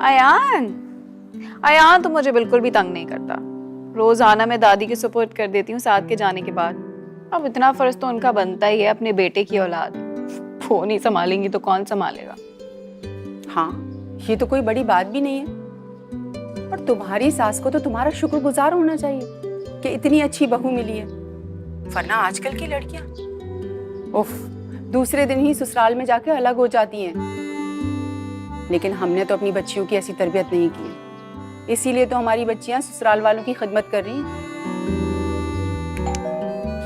अयान, अयान तो मुझे बिल्कुल भी तंग नहीं करता। रोजाना मैं दादी के सुपुर्द कर देती हूँ साथ के जाने के बाद। अब इतना फर्ज तो उनका बनता ही है अपने बेटे की औलाद। वो नहीं संभालेंगी तो कौन संभालेगा। हाँ, ये तो कोई बड़ी बात भी नहीं है। और तुम्हारी सास को तो तुम्हारा शुक्रगुजार होना चाहिए कि इतनी अच्छी बहू मिली है। वरना आजकल की लड़कियां उफ, दूसरे दिन ही ससुराल में जाके अलग हो जाती हैं। लेकिन हमने तो अपनी बच्चियों की ऐसी तरबियत नहीं की है, इसीलिए तो हमारी बच्चियां ससुराल वालों की खिदमत कर रही हैं।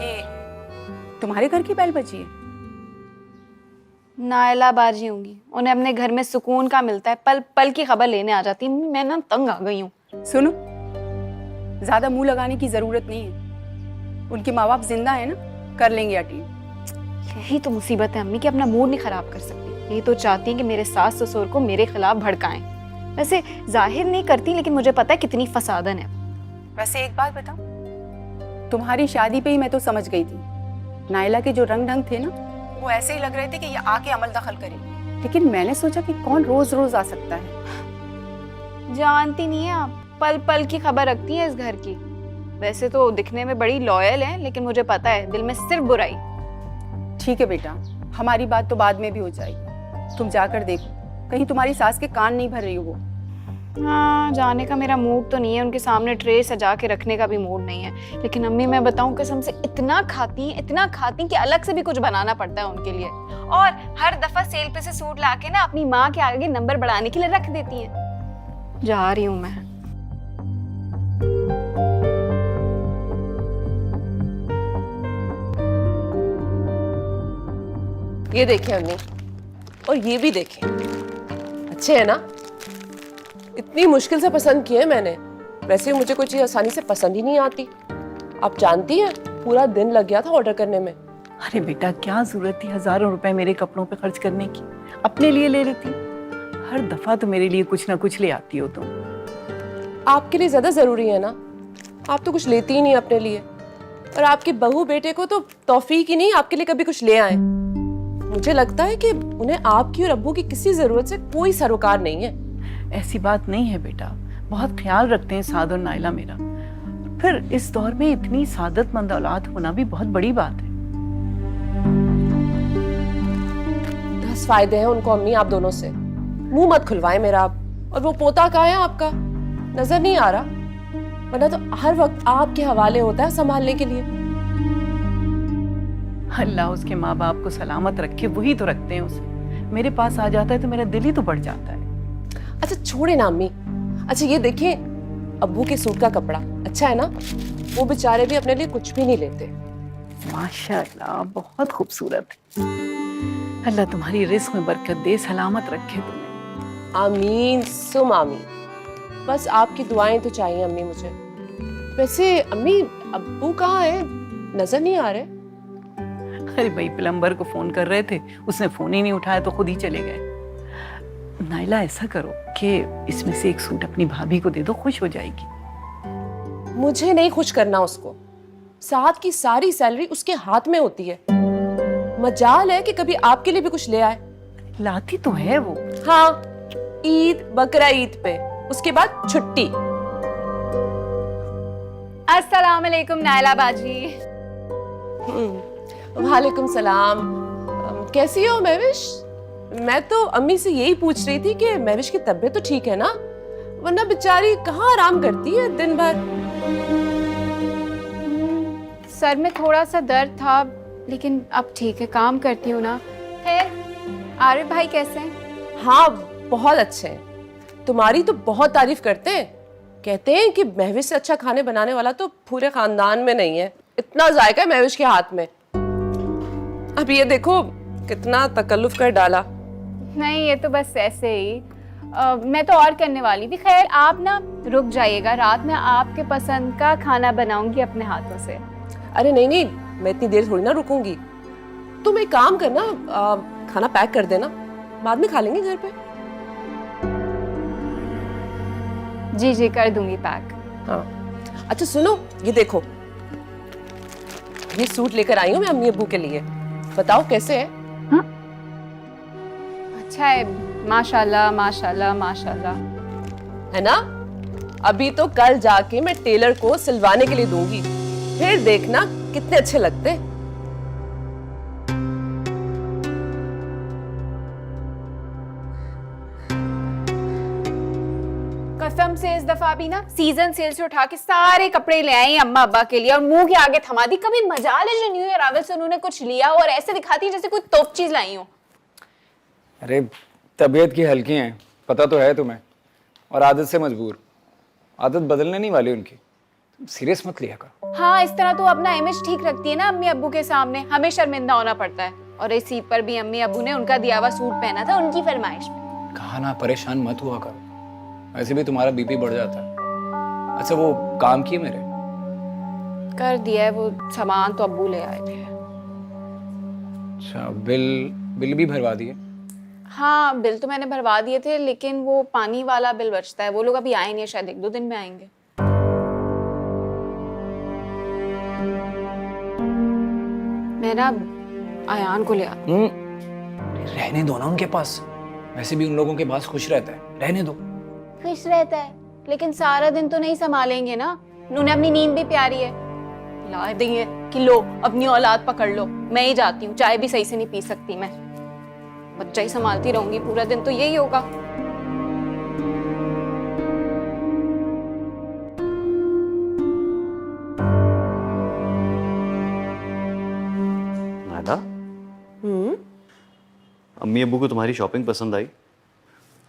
ये तुम्हारे घर की पहल बची है? नायला बाजी होंगी, उन्हें अपने घर में सुकून का मिलता है, पल पल की खबर लेने आ जाती। मैं ना तंग आ गई हूँ। सुनो, ज्यादा मुंह लगाने की जरूरत नहीं है। उनके माँ बाप जिंदा है ना, कर लेंगे अटेंड। यही तो मुसीबत है अम्मी कि अपना मूड नहीं खराब कर सकती। ये तो चाहती हैं कि मेरे सास ससुर को मेरे खिलाफ भड़काएं। वैसे जाहिर नहीं करती, लेकिन मुझे पता है कितनी फसादन है। वैसे एक बात बताऊं, तुम्हारी शादी पे ही मैं तो समझ गई थी। नायला के जो रंग ढंग थे ना, वो ऐसे ही लग रहे थे कि ये आके अमल दखल करे। लेकिन मैंने सोचा कि कौन रोज रोज आ सकता है। जानती नहीं है आप, पल पल की खबर रखती है इस घर की। वैसे तो दिखने में बड़ी लॉयल है, लेकिन मुझे पता है दिल में सिर्फ बुराई। ठीक है बेटा, हमारी बात तो बाद में भी हो जाएगी। तुम जाकर देखो, कहीं तुम्हारी सास के कान नहीं भर रही हो वो। हाँ, जाने का मेरा मूड तो नहीं है, उनके सामने ट्रे सजा के रखने का भी मूड नहीं है। लेकिन अम्मी मैं बताऊं कसम से, इतना खाती हैं कि अलग से भी कुछ बनाना पड़ता है उनके लिए। और हर दफा सेल पे से सूट लाके ना अपनी माँ के आगे नंबर बढ़ाने के लिए रख देती हैं। जा रही हूँ मैं। ये देखें अम्मी, और ये भी देखें, अच्छे हैं ना? इतनी मुश्किल से पसंद किए हैं मैंने। वैसे मुझे कोई चीज आसानी से पसंद ही नहीं आती। आप जानती हैं, पूरा दिन लग गया था ऑर्डर करने में। अरे बेटा, क्या जरूरत थी हजारों रुपए मेरे कपड़ों पे खर्च करने की? अपने लिए ले लेती। हर दफा तो मेरे लिए कुछ ना कुछ ले आती हो तुम। आपके लिए ज्यादा जरूरी है ना, आप तो कुछ लेती ही नहीं अपने लिए। और आपके बहू बेटे को तो तौफीक ही नहीं आपके लिए कभी कुछ ले आए। मुझे लगता है कि उन्हें आपकी और अब्बू की किसी जरूरत से कोई सरोकार नहीं है। ऐसी बात नहीं है बेटा, बहुत ख्याल रखते हैं साद और नायला मेरा। फिर इस दौर में इतनी सादतमंद औलाद होना भी बहुत बड़ी बात है। 10 फायदे हैं उनको अम्मी आप दोनों से। मुंह मत खुलवाएं मेरा आप। और वो पोता कहाँ है आपका? नजर नहीं आ रहा, वरना तो हर वक्त आपके हवाले होता है संभालने के लिए। अल्लाह उसके माँ बाप को सलामत रखे, वही तो रखते हैं उसे। मेरे पास आ जाता है तो मेरा दिल ही तो बढ़ जाता है। अच्छा छोड़े ना अम्मी। अच्छा ये देखिए, अब्बू के सूट का कपड़ा अच्छा है ना? वो बेचारे भी अपने लिए कुछ भी नहीं लेते। माशाअल्लाह, बहुत खूबसूरत है। अल्लाह तुम्हारी रिस्क में बरकत दे, सलामत रखे तुम्हें। आमीन सुम आमीन। बस आपकी दुआएं तो चाहिए अम्मी मुझे। वैसे अम्मी, अब्बू कहाँ है? नजर नहीं आ रहे। अरे भाई, प्लम्बर को फोन कर रहे थे, उसने फोन ही नहीं उठाया तो खुद ही चले गए। नायला, ऐसा करो कि इसमें से एक सूट अपनी भाभी को दे दो, खुश हो जाएगी। मुझे नहीं खुश करना उसको। साथ की सारी सैलरी उसके हाथ में होती है। मजाल है कि कभी आपके लिए भी कुछ ले आए। लाती तो है वो। हाँ, ईद बकरा ईद पे, उसके बाद छुट्टी। अस्सलाम वालेकुम नायला बाजी। वालेकुम सलाम। कैसी हो महविश? मैं तो अम्मी से यही पूछ रही थी कि महविश की तबीयत तो ठीक है ना? वरना बेचारी कहाँ आराम करती है दिन भर। सर में थोड़ा सा दर्द था, लेकिन अब ठीक है, काम करती हूँ ना। खैर, आरिफ भाई कैसे हैं? हाँ, बहुत अच्छे हैं। तुम्हारी तो बहुत तारीफ करते हैं। कहते हैं कि महविश से अच्छा खाने बनाने वाला तो पूरे खानदान में नहीं है। इतना जायका है महविश के हाथ में। अब ये देखो कितना तकल्लुफ कर डाला। नहीं, ये तो बस ऐसे ही। मैं तो और करने वाली थी। खैर, आप ना रुक जाइएगा, रात में आपके पसंद का खाना बनाऊंगी अपने हाथों से। अरे नहीं नहीं, मैं इतनी देर थोड़ी ना रुकूंगी। तुम एक काम करना, खाना पैक कर देना, बाद में खा लेंगे घर पे। जी जी, कर दूंगी पैक। हाँ, अच्छा सुनो, ये देखो, ये सूट लेकर आई हूँ मैं अम्मी अब्बू के लिए। बताओ कैसे है? अच्छा है, माशाल्लाह माशाल्लाह माशाल्लाह। है ना? अभी तो कल जाके मैं टेलर को सिलवाने के लिए दूंगी, फिर देखना कितने अच्छे लगते हैं। कसम से इस दफा भी ना सीजन सेल से उठा के सारे कपड़े ले आई अम्मा अब्बा के लिए और मुंह के आगे थमा दी। कभी मजाल है जो न्यू ईयर आवे से उन्होंने कुछ लिया और ऐसे दिखाती है जैसे कोई तोप चीज लाई हो। अरे तबीयत की हल्की हैं, पता तो है तुम्हें, और आदत से मजबूर। आदत बदलने नहीं वाली उनकी, तुम सीरियस मत लिया करो। हाँ, इस तरह तो अपना इमेज ठीक रखती है ना अम्मी अब्बू के सामने, हमें शर्मिंदा होना पड़ता है। और इस ईद पर भी अम्मी अब्बू ने उनका दिया हुआ सूट पहना था उनकी फरमाइश में। कहा ना परेशान मत हुआ करो, वैसे भी तुम्हारा बीपी बढ़ जाता है। अच्छा वो काम किए मेरे? कर दिया है, वो सामान तो अब्बू ले आए थे। अच्छा बिल भी भरवा दिए? हाँ, बिल तो मैंने भरवा दिए थे, लेकिन वो पानी वाला बिल बचता है। वो लोग अभी आए नहीं है, शायद 1-2 दिन में आएंगे। मैं ना आयान को ले आती। रहने दो ना उनके पास, वैसे भी उन लोगों के पास खुश रहता है, रहने दो। खुश रहता है, लेकिन सारा दिन तो नहीं संभालेंगे ना। उन्हें अपनी नींद भी प्यारी है। ला देंगे कि लो अपनी औलाद पकड़ लो, मैं ही जाती हूँ, चाय भी सही से नहीं पी सकती मैं, बच्चा ही संभालती रहूंगी पूरा दिन, तो यही होगा। नायला, अम्मी अब्बू को तुम्हारी शॉपिंग पसंद आई?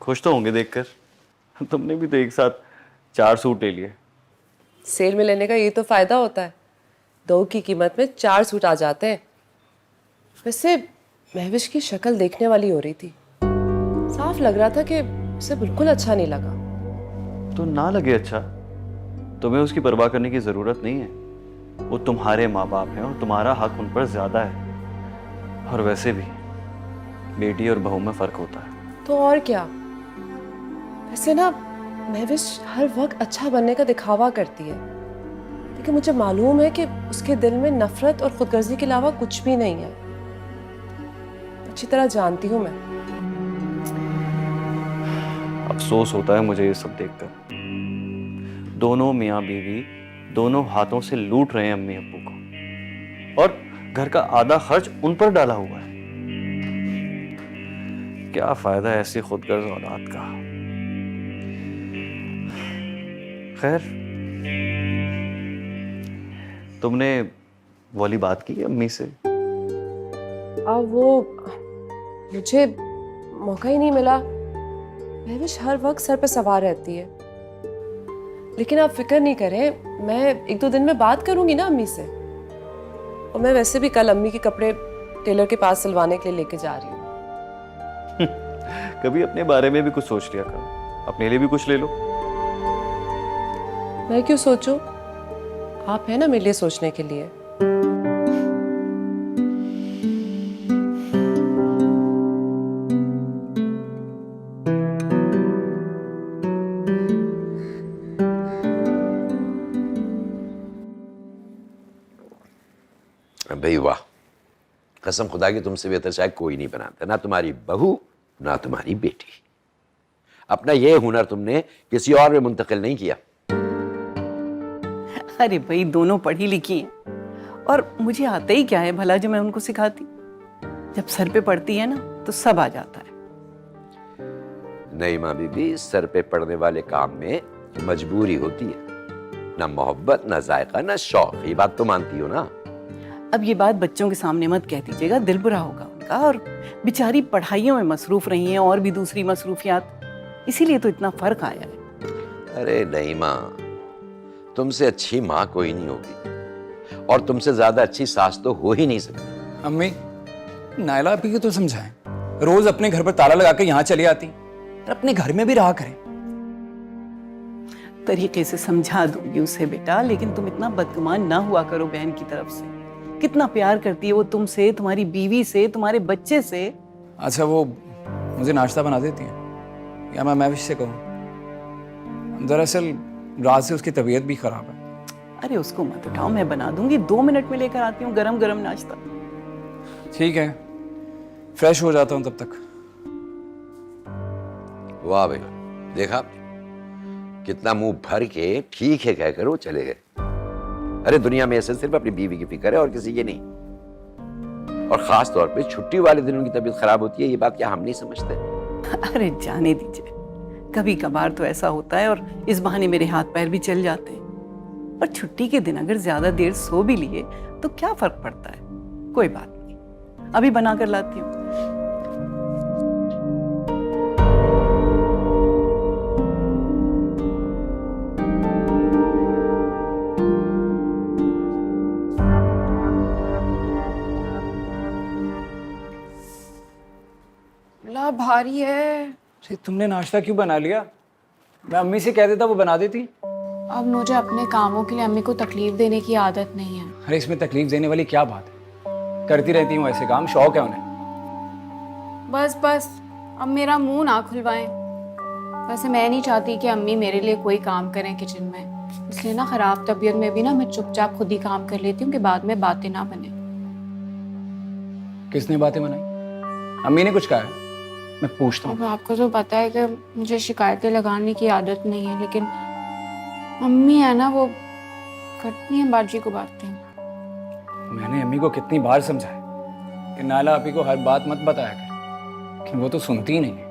खुश तो होंगे देखकर। तुमने भी तो एक साथ 4 सूट ले लिए। सेल में लेने का ये तो फायदा होता है, 2 की कीमत में 4 सूट आ जाते हैं। वैसे महविश की शक्ल देखने वाली हो रही थी, साफ लग रहा था कि उसे बिल्कुल अच्छा नहीं लगा। तो ना लगे अच्छा, तुम्हें उसकी परवाह करने की जरूरत नहीं है। वो तुम्हारे माँ बाप हैं और तुम्हारा हक उन पर ज्यादा है। और वैसे भी बेटी और बहू में फर्क होता है। तो और क्या। वैसे ना महविश हर वक्त अच्छा बनने का दिखावा करती है, लेकिन मुझे मालूम है कि उसके दिल में नफरत और खुदगर्जी के अलावा कुछ भी नहीं है। अच्छी तरह जानती हूँ मैं। अफसोस होता है मुझे ये सब देखकर। दोनों मियाँ बीवी दोनों हाथों से लूट रहे हैं अम्मी अब्बू को, और घर का आधा खर्च उन पर डाला हुआ है। क्या फायदा है ऐसी खुदगर्ज औलाद का। खैर, तुमने वाली बात की अम्मी से? अब वो मुझे मौका ही नहीं मिला। महविश हर वक्त सर पे सवार रहती है, लेकिन आप फिक्र नहीं करें, मैं 1-2 दिन में बात करूंगी ना अम्मी से। और मैं वैसे भी कल अम्मी के कपड़े टेलर के पास सिलवाने के लिए लेके जा रही हूँ। कभी अपने बारे में भी कुछ सोच लिया करो, अपने लिए भी कुछ ले लो। मैं क्यों सोचूं? आप है ना मेरे लिए सोचने के लिए। भाई वाह, कसम खुदा की तुमसे बेहतर शायद कोई नहीं बनाता, ना तुम्हारी बहू ना तुम्हारी बेटी। अपना ये हुनर तुमने किसी और में मुंतकिल नहीं किया। अरे भाई, दोनों पढ़ी लिखी हैं और मुझे आता ही क्या है भला जो मैं उनको सिखाती। जब सर पे पड़ती है ना तो सब आ जाता है। नहीं माँ बीबी, सर पे पड़ने वाले काम में मजबूरी होती है, ना मोहब्बत ना जायका ना शौक। ये बात तो मानती हो ना? अब ये बात बच्चों के सामने मत कह दीजिएगा, दिल बुरा होगा उनका। और बेचारी पढ़ाइयों में मसरूफ रही हैं और भी दूसरी मसरूफियात, इसीलिए तो इतना फर्क आया है। अरे नहीं माँ, तुमसे अच्छी माँ कोई नहीं होगी, और तुमसे ज्यादा अच्छी सास तो हो ही नहीं सकती। अम्मी, नायला आपी को तो समझाएं, रोज अपने घर पर ताला लगा के यहाँ चली आती, और अपने घर में भी रहा करें। तरीके से समझा दूंगी उसे बेटा, लेकिन तुम इतना बदगुमान ना हुआ करो बहन की तरफ से। कितना प्यार करती है वो तुमसे, तुम्हारी बीवी से, तुम्हारे बच्चे से। अच्छा वो मुझे नाश्ता बना देती हैं, या मैं महविश से कहूँ? दरअसल रात से उसकी तबीयत भी खराब है। अरे उसको मत उठाओ, मैं बना दूंगी, 2 मिनट में लेकर आती हूँ गरम गरम नाश्ता। ठीक है, फ्रेश हो जाता हूँ तब तक। वाह बेटा, देखा कितना मुंह भर के ठीक है कहकर वो चले गए। अरे दुनिया में ऐसे सिर्फ अपनी बीवी की फिक्र है और किसी की नहीं। और खास तौर पे छुट्टी वाले दिन उनकी तबीयत खराब होती है, ये बात क्या हम नहीं समझते? अरे जाने दीजिए, कभी कभार तो ऐसा होता है और इस बहाने मेरे हाथ पैर भी चल जाते हैं। पर छुट्टी के दिन अगर ज्यादा देर सो भी लिए तो क्या फर्क पड़ता है? कोई बात नहीं, अभी बना कर लाती हूँ। ला भारी है। अरे तुमने नाश्ता क्यों बना लिया? मैं अम्मी से कह देता, वो बना देती। अब मुझे अपने कामों के लिए अम्मी को तकलीफ देने की आदत नहीं है। अरे इसमें तकलीफ देने वाली क्या बात है? करती रहती हूँ ऐसे काम, शौक है उन्हें। बस बस, अब मेरा मुंह ना खुलवाएं। वैसे मैं नहीं चाहती कि अम्मी मेरे लिए कोई काम करें किचन में, इसलिए ना खराब तबीयत में भी ना मैं चुपचाप खुद ही काम कर लेती हूँ कि बाद में बातें ना बने। किसने बातें बनाई? अम्मी ने कुछ कहा है? मैं पूछता हूँ। अब आपको तो पता है कि मुझे शिकायतें लगाने की आदत नहीं है, लेकिन अम्मी है ना, वो करती हैं बाजी को बातें। मैंने अम्मी को कितनी बार समझाया कि नाला आपी को हर बात मत बताया कर, लेकिन वो तो सुनती ही नहीं है।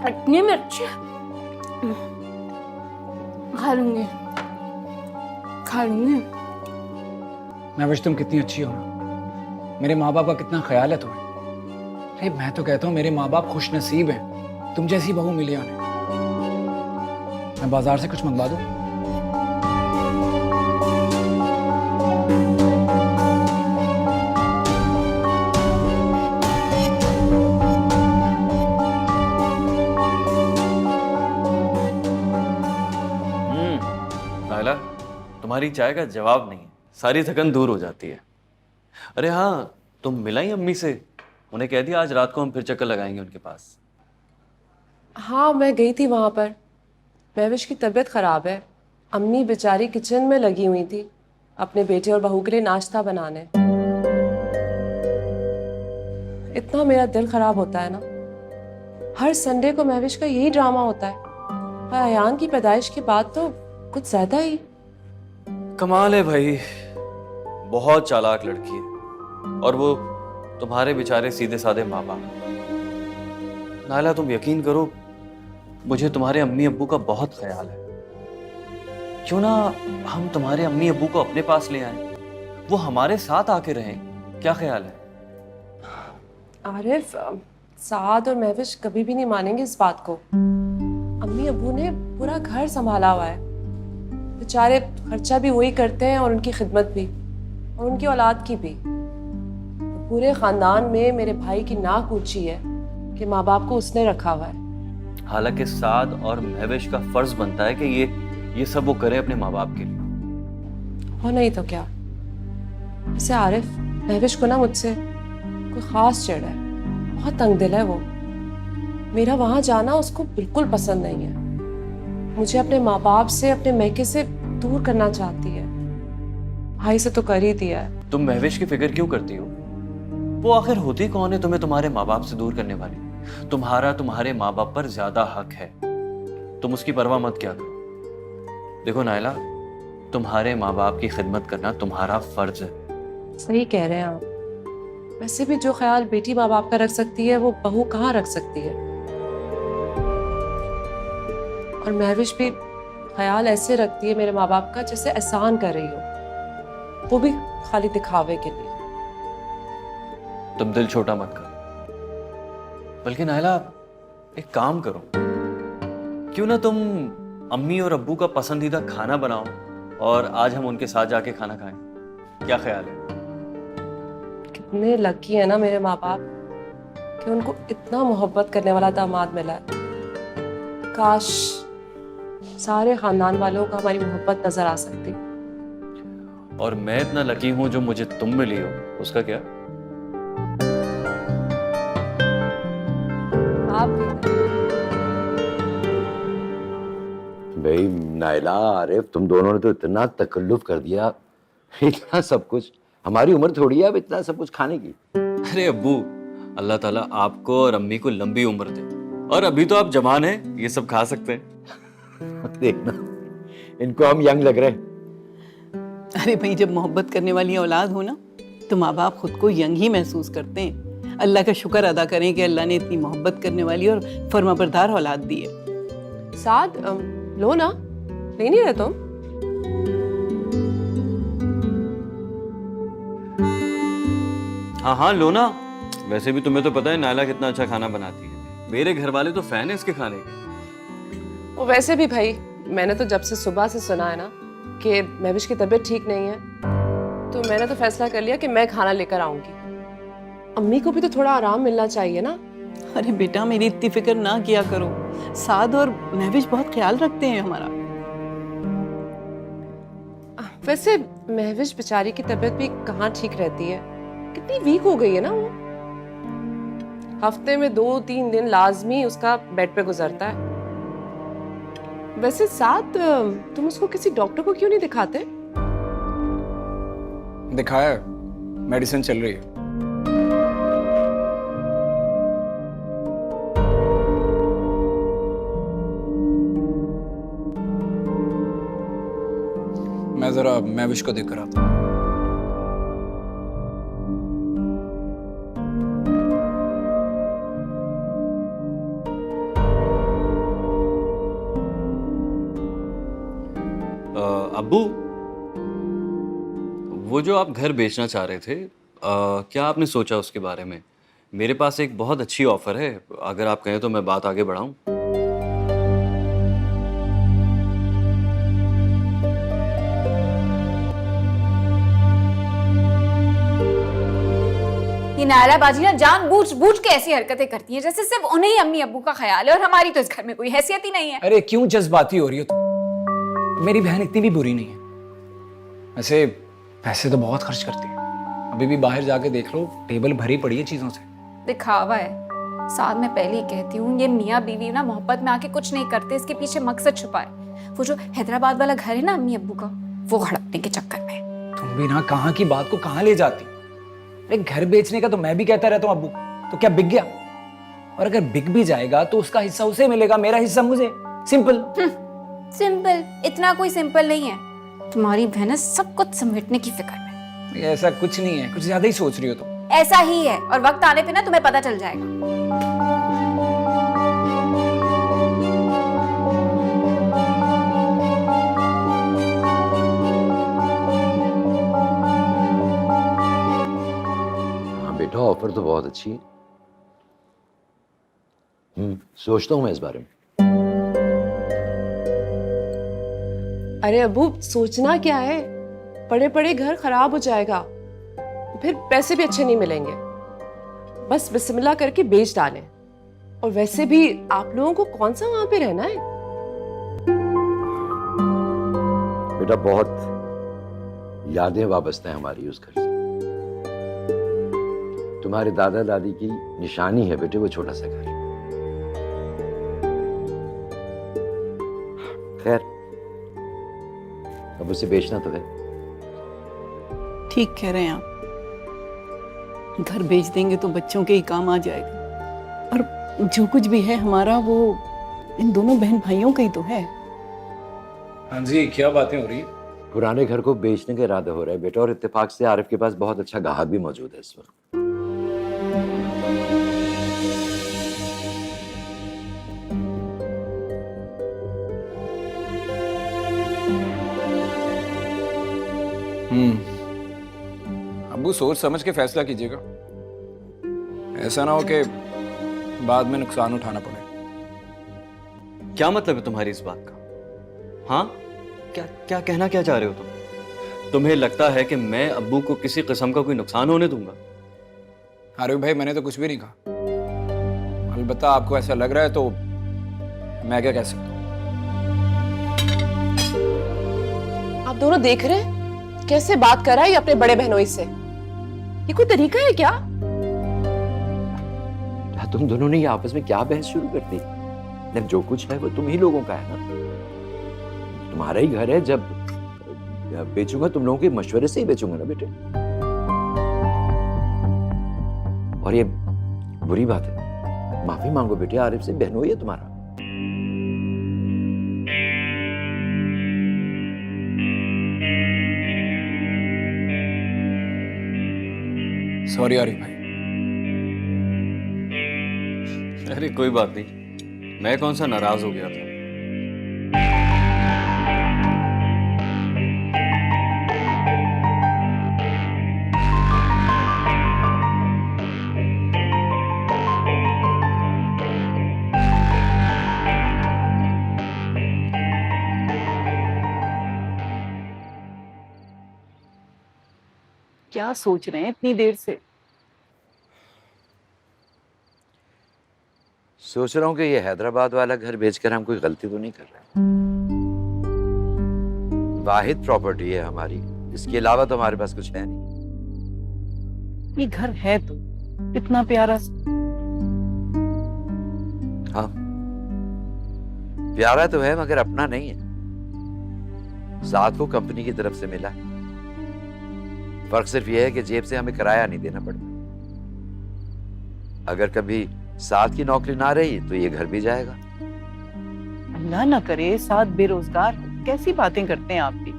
इतनी मिर्च खा लूंगी, खा लूंगी। मैं तुम कितनी अच्छी हो ना, मेरे माँ बाप का कितना ख्याल है तुम्हें। अरे मैं तो कहता हूँ मेरे माँ बाप खुश नसीब हैं, तुम जैसी बहू मिली है उन्हें। मैं बाजार से कुछ मंगवा दूँ? नायला, तुम्हारी चाय का जवाब नहीं है, सारी थकन दूर हो जाती है। अरे हाँ, तुम मिलाई अम्मी से? उन्हें कह दिया आज रात को हम फिर चक्कर लगाएंगे उनके पास। हाँ, मैं गई थी वहाँ पर। महविश की तबीयत ख़राब है। अम्मी बेचारी किचन में लगी हुई थी अपने बेटे और बहू के लिए नाश्ता बनाने। इतना मेरा दिल ख़राब होता है ना। हर संडे को महविश का यही ड्रामा होता है। और अयान की पैदाइश के बाद तो कुछ ज़्यादा ही। कमाल है भाई, बहुत चालाक लड़की है। और वो तुम्हारे बेचारे सीधे साधे माँ बाप। नायला, तुम यकीन करो, मुझे तुम्हारे अम्मी अब्बू का बहुत ख्याल है। क्यों ना हम तुम्हारे अम्मी अब्बू को अपने पास ले आए, वो हमारे साथ आके रहें। क्या ख्याल है? आरिफ, साद और महविश कभी भी नहीं मानेंगे इस बात को। अम्मी अब्बू ने पूरा घर संभाला हुआ है। बेचारे खर्चा भी वही करते हैं और उनकी खिदमत भी, और उनकी औलाद की भी। पूरे खानदान में मेरे भाई की नाक ऊंची है कि माँ बाप को उसने रखा हुआ है। हालांकि साद और महविश का फर्ज बनता है कि ये सब वो करें अपने माँ बाप के लिए। हो नहीं तो क्या। वैसे आरिफ, महविश को ना मुझसे कोई खास चिढ़ है। बहुत तंग दिल है वो। मेरा वहां जाना उसको बिल्कुल पसंद नहीं है। मुझे अपने माँ बाप से, अपने मैके से दूर करना चाहती है। भाई से तो कर ही दिया है। तुम महविश की फिक्र क्यों करती हो? वो आखिर होती कौन है तुम्हें तुम्हारे माँ बाप से दूर करने वाली? तुम्हारा तुम्हारे माँ बाप पर ज्यादा हक है, तुम उसकी परवाह मत क्या करो। देखो नायला, तुम्हारे माँ बाप की खिदमत करना तुम्हारा फर्ज है। सही कह रहे हैं आप। वैसे भी जो ख्याल बेटी माँ बाप का रख सकती है वो बहू कहाँ रख सकती है। और महविश भी ख्याल ऐसे रखती है मेरे माँ बाप का जैसे एहसान कर रही हो, वो भी खाली दिखावे के लिए। तुम दिल छोटा मत करो। बल्कि नायला, एक काम करो, क्यों ना तुम अम्मी और अब्बू का पसंदीदा खाना बनाओ और आज हम उनके साथ जाके खाना खाएं। क्या ख्याल है? कितने लकी है ना मेरे माँ बाप कि उनको इतना मोहब्बत करने वाला दामाद मिला है। काश सारे खानदान वालों को हमारी मोहब्बत नजर आ सकती। और मैं इतना लकी हूं जो मुझे तुम मिली हो, उसका क्या? आप भी। भाई नायला, आरिफ, तुम दोनों ने तो इतना तकल्लुफ कर दिया, इतना सब कुछ। हमारी उम्र थोड़ी है अब इतना सब कुछ खाने की। अरे अब्बू, अल्लाह ताला आपको और अम्मी को लंबी उम्र दे। और अभी तो आप जवान हैं, ये सब खा सकते हैं। देखना, इनको हम यंग लग रहे हैं। अरे भाई, जब मोहब्बत करने वाली औलाद हो ना, तो माँ बाप खुद को यंग ही महसूस करते हैं। अल्लाह का शुक्र अदा करें कि अल्लाह ने इतनी मोहब्बत करने वाली और फर्माबरदार औलाद दी है। साथ लो ना, ले नहीं रहे तुम? हाँ हाँ, लो ना। वैसे भी तुम्हें तो पता है नायला कितना अच्छा खाना बनाती है। मेरे घर वाले तो फैन है इसके खाने के। और वैसे भी भाई, मैंने तो जब से सुबह से सुना है ना कि महविश की तबीयत ठीक नहीं है, तो मैंने तो फैसला कर लिया कि मैं खाना लेकर आऊंगी। अम्मी को भी तो थोड़ा आराम मिलना चाहिए ना। अरे बेटा, मेरी इतनी फिक्र ना किया करो। साद और महविश बहुत ख्याल रखते हैं हमारा। वैसे महविश बेचारी की तबीयत भी कहाँ ठीक रहती है, कितनी वीक हो गई है ना वो। हफ्ते में 2-3 दिन लाजमी उसका बेड पे गुजरता है। वैसे साथ तुम उसको किसी डॉक्टर को क्यों नहीं दिखाते? दिखाया है, मेडिसिन चल रही है। मैं जरा महविश को देख कर आता हूँ। अब्बू, वो जो आप घर बेचना चाह रहे थे, क्या आपने सोचा उसके बारे में? मेरे पास एक बहुत अच्छी ऑफर है, अगर आप कहें तो मैं बात आगे बढ़ाऊं। ये नायला बाजी ना जानबूझ के ऐसी हरकतें करती हैं जैसे सिर्फ उन्हें ही अम्मी अब्बू का ख्याल है और हमारी तो इस घर में कोई हैसियत ही नहीं है। अरे क्यों जज्बाती हो रही हो तुम? मेरी बहन इतनी भी बुरी नहीं है। वैसे पैसे तो बहुत खर्च करती है। अभी भी बाहर जाके देख लो, टेबल भरी पड़ी है चीजों से। दिखावा है। साथ में पहले ही कहती हूँ, ये मियाँ बीवी ना मोहब्बत में आके कुछ नहीं करते, इसके पीछे मकसद छुपा है। वो जो हैदराबाद वाला घर है ना अम्मी अब्बू का, वो हड़पने के चक्कर में। तुम भी ना कहाँ की बात को कहाँ ले जाती। अरे घर बेचने का तो मैं भी कहता रहता हूँ अब्बू, तो क्या बिक गया? और अगर बिक भी जाएगा तो उसका हिस्सा उसे मिलेगा, मेरा हिस्सा मुझे। सिंपल। सिंपल? इतना कोई सिंपल नहीं है। तुम्हारी बहन सब कुछ समेटने की फिक्र में। ऐसा कुछ नहीं है, कुछ ज्यादा ही सोच रही हो तुम। ऐसा ही है, और वक्त आने पे ना तुम्हें पता चल जाएगा। हाँ बेटा, ऑफर तो बहुत अच्छी है। सोचता हूँ मैं इस बारे में। अरे अबू, सोचना क्या है, पड़े पड़े घर खराब हो जाएगा, फिर पैसे भी अच्छे नहीं मिलेंगे। बस बिस्मिल्लाह करके बेच डालें। और वैसे भी आप लोगों को कौन सा वहां पे रहना है? बेटा बहुत यादें वाबस्ता हैं हमारी उस घर से। तुम्हारे दादा दादी की निशानी है बेटे वो छोटा सा घर। खैर, अब उसे बेचना तो है। ठीक कह रहे हैं आप। घर बेच देंगे तो बच्चों के ही काम आ जाएगा, और जो कुछ भी है हमारा वो इन दोनों बहन भाइयों का ही तो है। हाँ जी, क्या बातें हो रही है? पुराने घर को बेचने का इरादा हो रहा है बेटा, और इत्तेफाक से आरिफ के पास बहुत अच्छा गाहक भी मौजूद है इस वक्त। अब्बू, सोच समझ के फैसला कीजिएगा। ऐसा ना हो कि बाद में नुकसान उठाना पड़े। क्या मतलब है तुम्हारी इस बात का? हाँ, क्या क्या कहना क्या चाह रहे हो तुम? तुम्हें लगता है कि मैं अब्बू को किसी किस्म का कोई नुकसान होने दूंगा? आरिफ भाई, मैंने तो कुछ भी नहीं कहा। अलबत्ता आपको ऐसा लग रहा है तो मैं क्या कह सकता हूँ। आप दोनों देख रहे हैं कैसे बात कर रहा है ये अपने बड़े बहनोई से? ये कोई तरीका है क्या? तुम दोनों ने ये आपस में क्या बहस शुरू कर दी? जब जो कुछ है वो तुम ही लोगों का है ना, तुम्हारा ही घर है। जब बेचूंगा तुम लोगों के मशवरे से ही बेचूंगा ना बेटे। और ये बुरी बात है, माफी मांगो बेटे, आरिफ से बहन हुई है तुम्हारा। सॉरी आरिफ भाई। अरे कोई बात नहीं, मैं कौन सा नाराज हो गया था। क्या सोच रहे हैं इतनी देर से? सोच रहा हूँ कि ये हैदराबाद वाला घर बेचकर हम कोई गलती तो नहीं कर रहे। वाहिद प्रॉपर्टी है हमारी, इसके अलावा तो हमारे पास कुछ है नहीं। ये घर है तो इतना प्यारा सा। हाँ प्यारा तो है, मगर अपना नहीं है। साथ को कंपनी की तरफ से मिला है। फर्क सिर्फ यह है कि जेब से हमें किराया नहीं देना पड़ता। अगर कभी साथ की नौकरी ना रही तो ये घर भी जाएगा। अल्लाह ना करे साथ बेरोजगार हो। कैसी बातें करते हैं आप भी।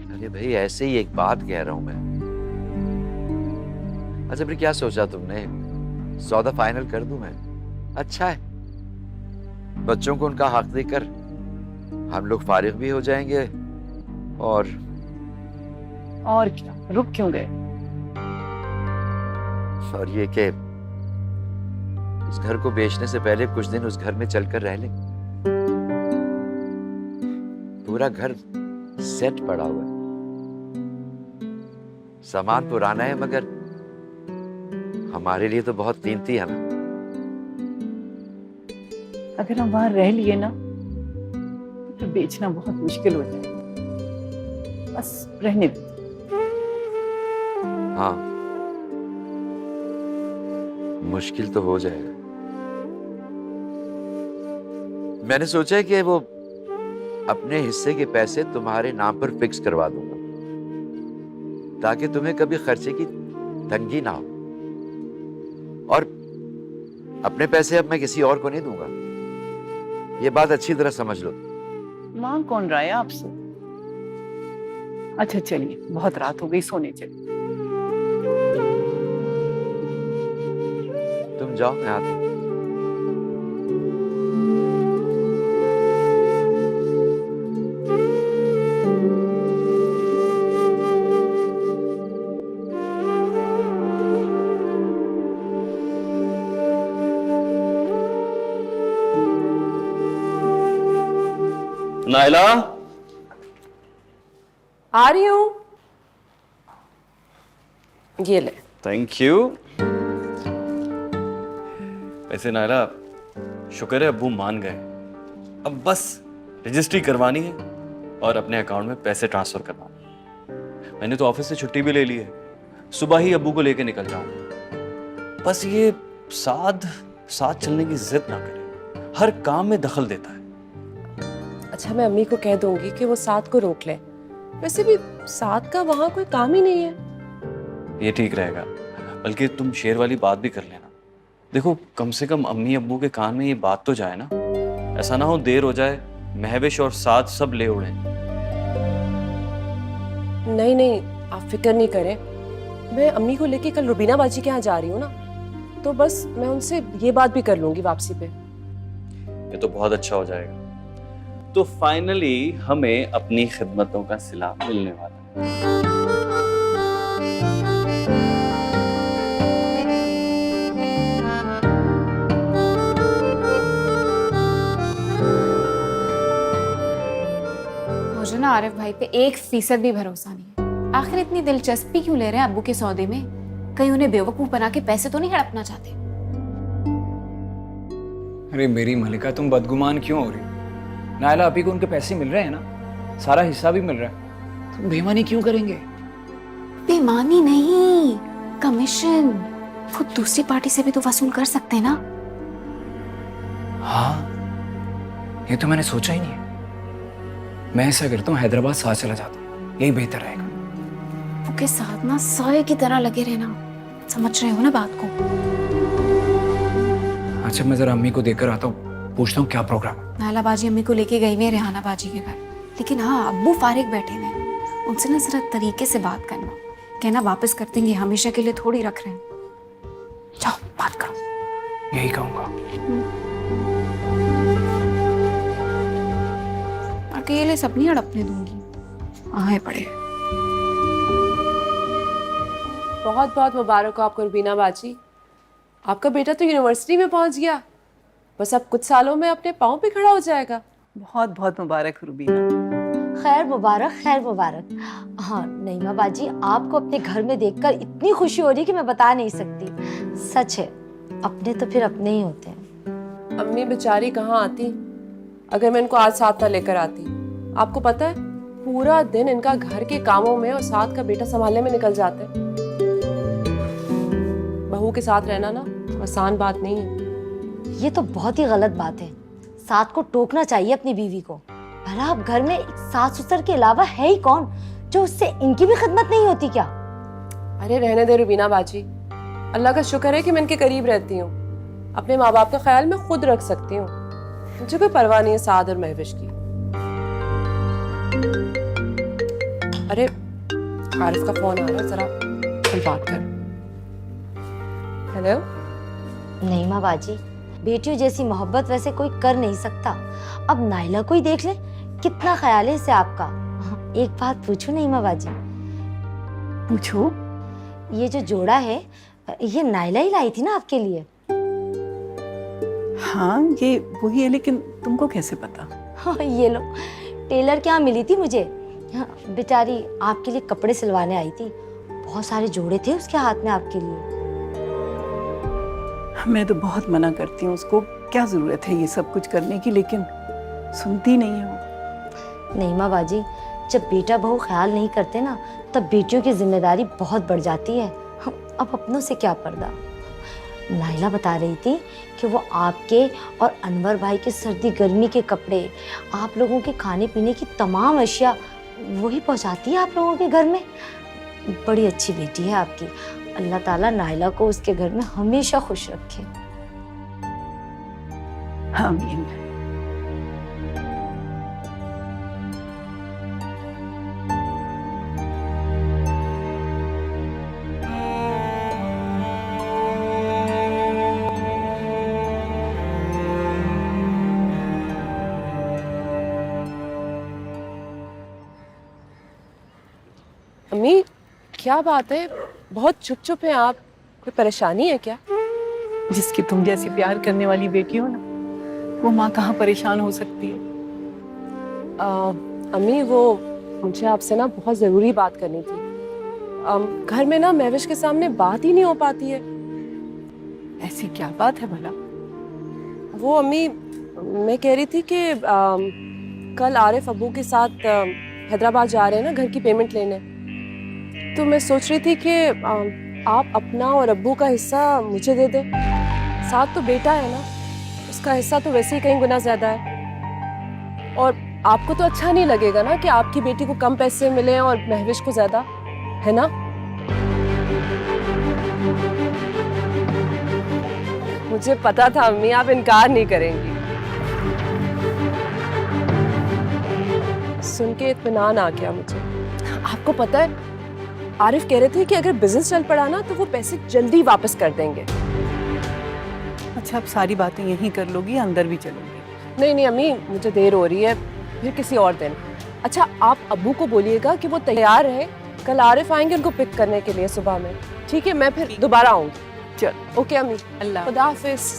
अरे भाई ऐसे ही एक बात कह रहा हूं मैं। अच्छा फिर क्या सोचा तुमने, सौदा फाइनल कर दूं मैं? अच्छा है, बच्चों को उनका हक देकर हम लोग फारिग भी हो जाएंगे। और क्या, रुक क्यों गए? और ये कि इस घर को बेचने से पहले कुछ दिन उस घर में चलकर रह ले। पूरा घर सेट पड़ा हुआ है, सामान पुराना है मगर हमारे लिए तो बहुत कीमती है ना। अगर हम वहां रह लिए ना तो फिर बेचना बहुत मुश्किल हो जाएगा। बस रहने दो। हाँ मुश्किल तो हो जाएगा। मैंने सोचा है कि वो अपने हिस्से के पैसे तुम्हारे नाम पर फिक्स करवा दूंगा, ताकि तुम्हें कभी खर्चे की तंगी ना हो। और अपने पैसे अब मैं किसी और को नहीं दूंगा, ये बात अच्छी तरह समझ लो। मांग कौन रहा है आपसे? अच्छा चलिए, बहुत रात हो गई, सोने चलिए। तुम जाओ, मैं आता हूं। नाइला, आ रही हूँ। ये ले। Thank you. वैसे नाइला, शुक्र है अब्बू मान गए। अब बस रजिस्ट्री करवानी है और अपने अकाउंट में पैसे ट्रांसफर करवाने हैं। मैंने तो ऑफिस से छुट्टी भी ले ली है, सुबह ही अब्बू को लेके निकल जाऊंगा। बस ये साथ चलने की जिद ना करे, हर काम में दखल देता है। अच्छा मैं अम्मी को कह दूंगी कि वो साथ को रोक ले। वैसे भी साथ का वहां कोई काम ही नहीं है। ये ठीक रहेगा, बल्कि तुम शेर वाली बात भी कर लेना। देखो कम से कम अम्मी अब्बू के कान में ये बात तो जाए ना, ऐसा ना हो देर हो जाए, महविश और साथ सब ले उड़े। नहीं आप फिक्र नहीं करें। मैं अम्मी को लेके कल रुबीना बाजी के यहाँ जा रही हूँ ना, तो बस मैं उनसे ये बात भी कर लूंगी वापसी पे। ये तो बहुत अच्छा हो जाएगा। तो फाइनली हमें अपनी खिदमतों का सिला मिलने वाला है। मुझे ना आरिफ भाई पे 1% भी भरोसा नहीं है। आखिर इतनी दिलचस्पी क्यों ले रहे हैं अब्बू के सौदे में? कहीं उन्हें बेवकूफ बना के पैसे तो नहीं हड़पना चाहते? अरे मेरी मलिका, तुम बदगुमान क्यों हो रही? नायला आपी को उनके पैसे मिल रहे हैं ना, सारा हिस्सा भी मिल रहा है, तुम बेईमानी क्यों करेंगे? बेईमानी नहीं, कमीशन खुद दूसरी पार्टी से भी तो वसूल कर सकते हैं ना। हाँ ये तो मैंने सोचा ही नहीं है। मैं ऐसा करता हूँ, हैदराबाद साथ चला जाता हूँ, यही बेहतर रहेगा। अब्बू के साथ ना साये की तरह लगे रहना, समझ रहे हो ना बात को? अच्छा मैं जरा अम्मी को देखकर आता हूँ, पूछता हूँ क्या प्रोग्राम है। नाला बाजी अम्मी को लेके गई हुई है रेहाना बाजी के घर, लेकिन हाँ अब्बू फारिग बैठे हुए हैं, उनसे ना जरा तरीके से बात करना, कहना वापस कर देंगे, हमेशा के लिए थोड़ी रख रहे हैं। जाओ बात करो। यही कहूँगा। अकेले सब नहीं हड़पने दूंगी, आए पड़े। बहुत बहुत मुबारक हो आपको रुबीना बाजी, आपका बेटा तो यूनिवर्सिटी में पहुंच गया, बस अब कुछ सालों में अपने पाँव पे खड़ा हो जाएगा। बहुत बहुत मुबारक रुबीना। खैर मुबारक, खैर मुबारक। हाँ नईमा बाजी, आपको अपने घर में देखकर इतनी खुशी हो रही है कि मैं बता नहीं सकती। सच है, अपने तो फिर अपने ही होते हैं। अम्मी बेचारी कहाँ आती अगर मैं इनको आज साथ ना लेकर आती। आपको पता है पूरा दिन इनका घर के कामों में और साथ का बेटा संभालने में निकल जाते हैं। बहू के साथ रहना ना आसान बात नहीं है। ये तो बहुत ही गलत बात है, साथ को टोकना चाहिए अपनी बीवी को। भला अब घर में एक सास ससुर के अलावा है ही कौन जो उससे इनकी भी खिदमत नहीं होती क्या? अरे रहने दे रुबीना बाजी, अल्लाह का शुक्र है कि मैं इनके करीब रहती हूँ। अपने माँ बाप का ख्याल मैं खुद रख सकती हूँ, मुझे कोई परवाह नहीं है साद और महविश की। अरे आरिफ का फोन आ रहा है, जरा चल बात कर। हेलो। नईमा बाजी, बेटियों जैसी मोहब्बत वैसे कोई कर नहीं सकता। अब नाइला को ही देख ले, कितना ख्याल है इसे आपका। एक बात पूछूं नईमा बाजी? पूछो। ये जो जोड़ा है ये नाइला ही लाई थी ना आपके लिए? हाँ ये वही है, लेकिन तुमको कैसे पता? हाँ, ये लो, टेलर के यहाँ मिली थी मुझे। हाँ, बेचारी आपके लिए कपड़े सिलवाने आई थी, बहुत सारे जोड़े थे उसके हाथ में आपके लिए। मैं तो बहुत मना करती हूँ उसको, क्या जरूरत है ये सब कुछ करने की, लेकिन सुनती नहीं है वो। नईमा बाजी, जब बेटा बहू ख्याल नहीं करते ना तब बेटियों की जिम्मेदारी बहुत बढ़ जाती है। अब अपनों से क्या पर्दा। नाइला बता रही थी कि वो आपके और अनवर भाई के सर्दी गर्मी के कपड़े, आप लोगों के खाने पीने की तमाम अशिया वही पहुंचाती है आप लोगों के घर में। बड़ी अच्छी बेटी है आपकी, अल्लाह ताला नाइला को उसके घर में हमेशा खुश रखे। आमीन। अम्मी क्या बात है, बहुत चुप चुप हैं आप, कोई परेशानी है क्या? जिसकी तुम जैसी प्यार करने वाली बेटी हो ना, वो माँ कहाँ परेशान हो सकती है। अम्मी वो मुझे आपसे ना बहुत ज़रूरी बात करनी थी। घर में ना महविश के सामने बात ही नहीं हो पाती है। ऐसी क्या बात है भला? वो अम्मी मैं कह रही थी कि कल आरिफ अब्बू के साथ हैदराबाद जा रहे हैं ना घर की पेमेंट लेने, तो मैं सोच रही थी कि आप अपना और अब्बू का हिस्सा मुझे दे दें। साथ तो बेटा है ना, उसका हिस्सा तो वैसे ही कहीं गुना ज़्यादा है, और आपको तो अच्छा नहीं लगेगा ना कि आपकी बेटी को कम पैसे मिले और महविश को ज़्यादा, है ना? मुझे पता था अम्मी आप इनकार नहीं करेंगी। सुन के इत्मीनान आ गया मुझे। आपको पता है आरिफ कह रहे थे कि अगर बिजनेस चल पड़ा ना तो वो पैसे जल्दी वापस कर देंगे। अच्छा आप सारी बातें यहीं कर लोगी या अंदर भी चलोगी? नहीं नहीं अम्मी, मुझे देर हो रही है, फिर किसी और दिन। अच्छा आप अब्बू को बोलिएगा कि वो तैयार रहे, कल आरिफ आएंगे उनको पिक करने के लिए सुबह में। ठीक है, मैं फिर दोबारा आऊँगी। चल ओके अम्मी, अल्लाह खुदा हाफिज।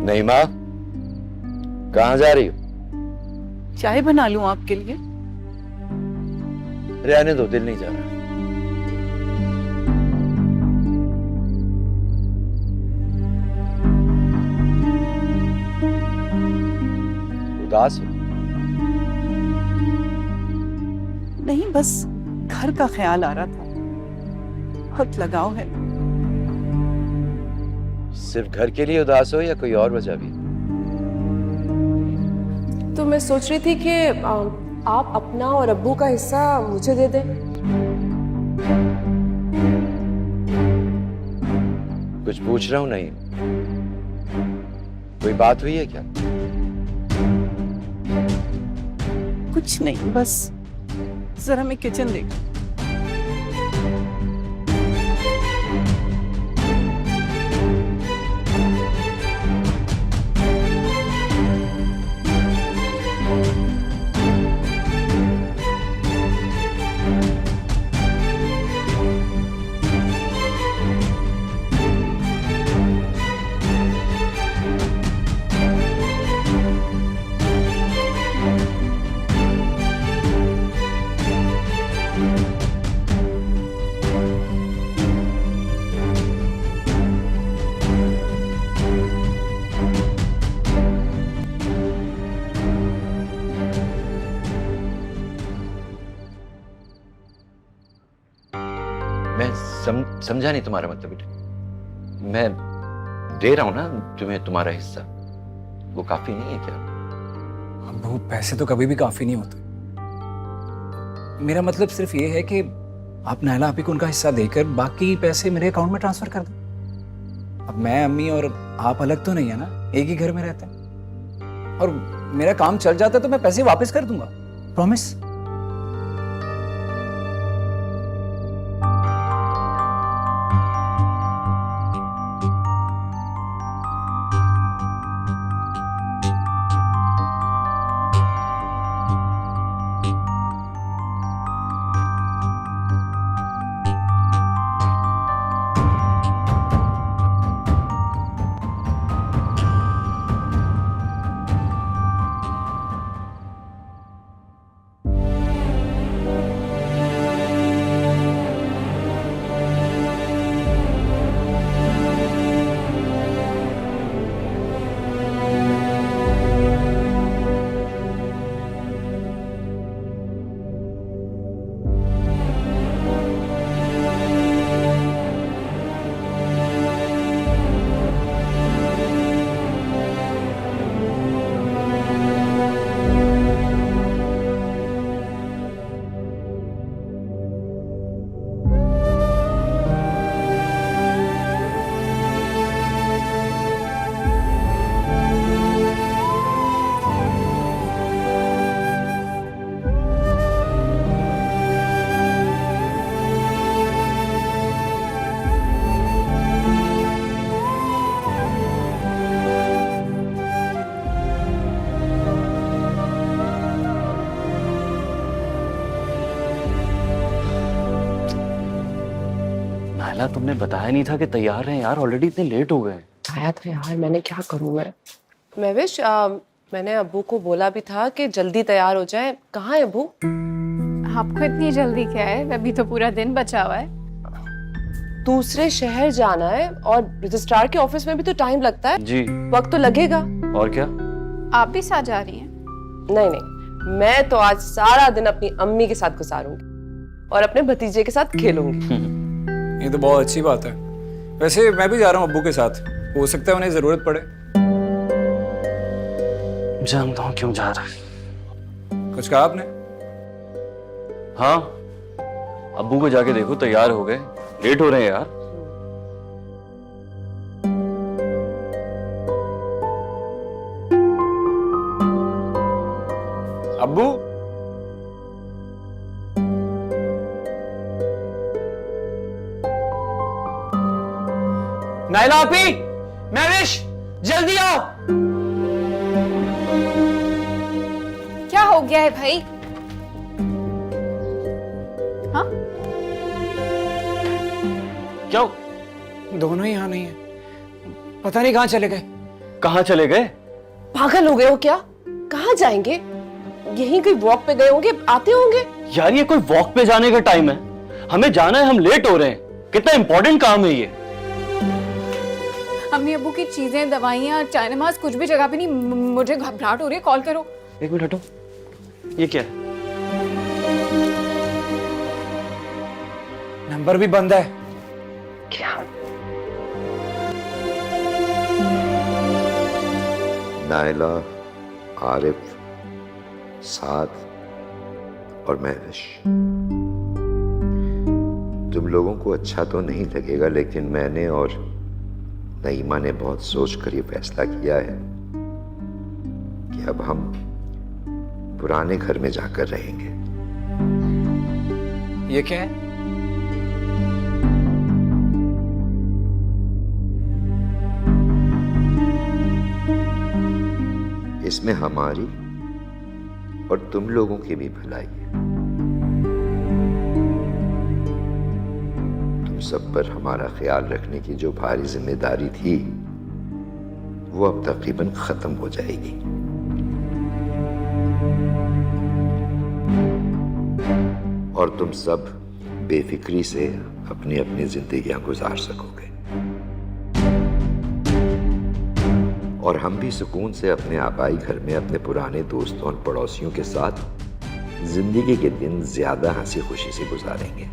नईमा, कहाँ जा रही हो? चाय बना लूं आपके लिए? रहने दो, दिल नहीं जा रहा। उदास हो? नहीं, बस घर का ख्याल आ रहा था। बहुत लगाव है। सिर्फ घर के लिए उदास हो या कोई और वजह भी? तो मैं सोच रही थी कि आप अपना और अब्बू का हिस्सा मुझे दे दें। कुछ पूछ रहा हूं? नहीं, कोई बात हुई है क्या? कुछ नहीं, बस जरा मैं किचन देख। मैं समझा नहीं तुम्हारा मतलब बेटा। मैं दे रहा हूं ना तुम्हें तुम्हारा हिस्सा, वो काफी नहीं है क्या? अब्बू, पैसे तो कभी भी काफी नहीं होते। मेरा मतलब सिर्फ ये है कि आप नायला आपी को उनका हिस्सा देकर बाकी पैसे मेरे अकाउंट में ट्रांसफर कर दो। अब मैं, अम्मी और आप अलग तो नहीं है ना, एक ही घर में रहते हैं। और मेरा काम चल जाता है तो मैं पैसे वापस कर दूंगा, प्रॉमिस। नायला, तुमने बताया नहीं था कि तैयार हैं यार, ऑलरेडी इतने लेट हो गए। आया था यार, मैंने क्या करूं मैं। महविश, मैंने अब्बू को बोला भी था कि जल्दी तैयार हो जाए। कहाँ है अब्बू? आपको इतनी जल्दी क्या है? अभी तो पूरा दिन बचा हुआ है। दूसरे शहर जाना है और रजिस्ट्रार के ऑफिस में भी तो टाइम लगता है। जी। वक्त तो लगेगा। और क्या? आप भी साथ जा रही हैं? नहीं नहीं, मैं तो आज सारा दिन अपनी अम्मी के साथ गुजारूंगी और अपने भतीजे के साथ खेलूंगी। ये तो बहुत अच्छी बात है। वैसे मैं भी जा रहा हूँ अब्बू के साथ, हो सकता है उन्हें जरूरत पड़े। जानता हूँ क्यों जा रहा है। कुछ कहा आपने? हाँ, अब्बू को जाके देखो तैयार हो गए, लेट हो रहे हैं यार। अब्बू, नायला आपी, महविश, जल्दी आओ। क्या हो गया है भाई? हाँ? क्या? दोनों ही यहाँ नहीं है, पता नहीं कहाँ चले गए। कहाँ चले गए? पागल हो गए हो क्या? कहाँ जाएंगे? यहीं कोई वॉक पे गए होंगे, आते होंगे। यार ये कोई वॉक पे जाने का टाइम है? हमें जाना है, हम लेट हो रहे हैं। कितना इंपॉर्टेंट काम है ये। अम्मी अब्बू की चीजें, दवाइयाँ, चाय नमाज कुछ भी जगह पे नहीं। मुझे घबराहट हो रही है, कॉल करो। एक मिनट हटो, ये क्या है? नंबर भी बंद है। क्या? नायला, आरिफ, साद और महविश, तुम लोगों को अच्छा तो नहीं लगेगा, लेकिन मैंने और नईमा ने बहुत सोचकर ये फैसला किया है कि अब हम पुराने घर में जाकर रहेंगे। ये क्या है? इसमें हमारी और तुम लोगों की भी भलाई है। तुम सब पर हमारा ख्याल रखने की जो भारी जिम्मेदारी थी वो अब तकरीबन खत्म हो जाएगी। और तुम सब बेफिक्री से अपनी अपनी जिंदगियां गुजार सकोगे और हम भी सुकून से अपने आबाई घर में अपने पुराने दोस्तों और पड़ोसियों के साथ जिंदगी के दिन ज्यादा हंसी खुशी से गुजारेंगे।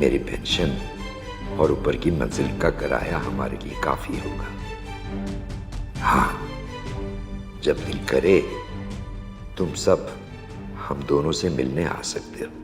मेरी पेंशन और ऊपर की मंजिल का किराया हमारे लिए काफी होगा। हाँ, जब दिल करे तुम सब हम दोनों से मिलने आ सकते हो।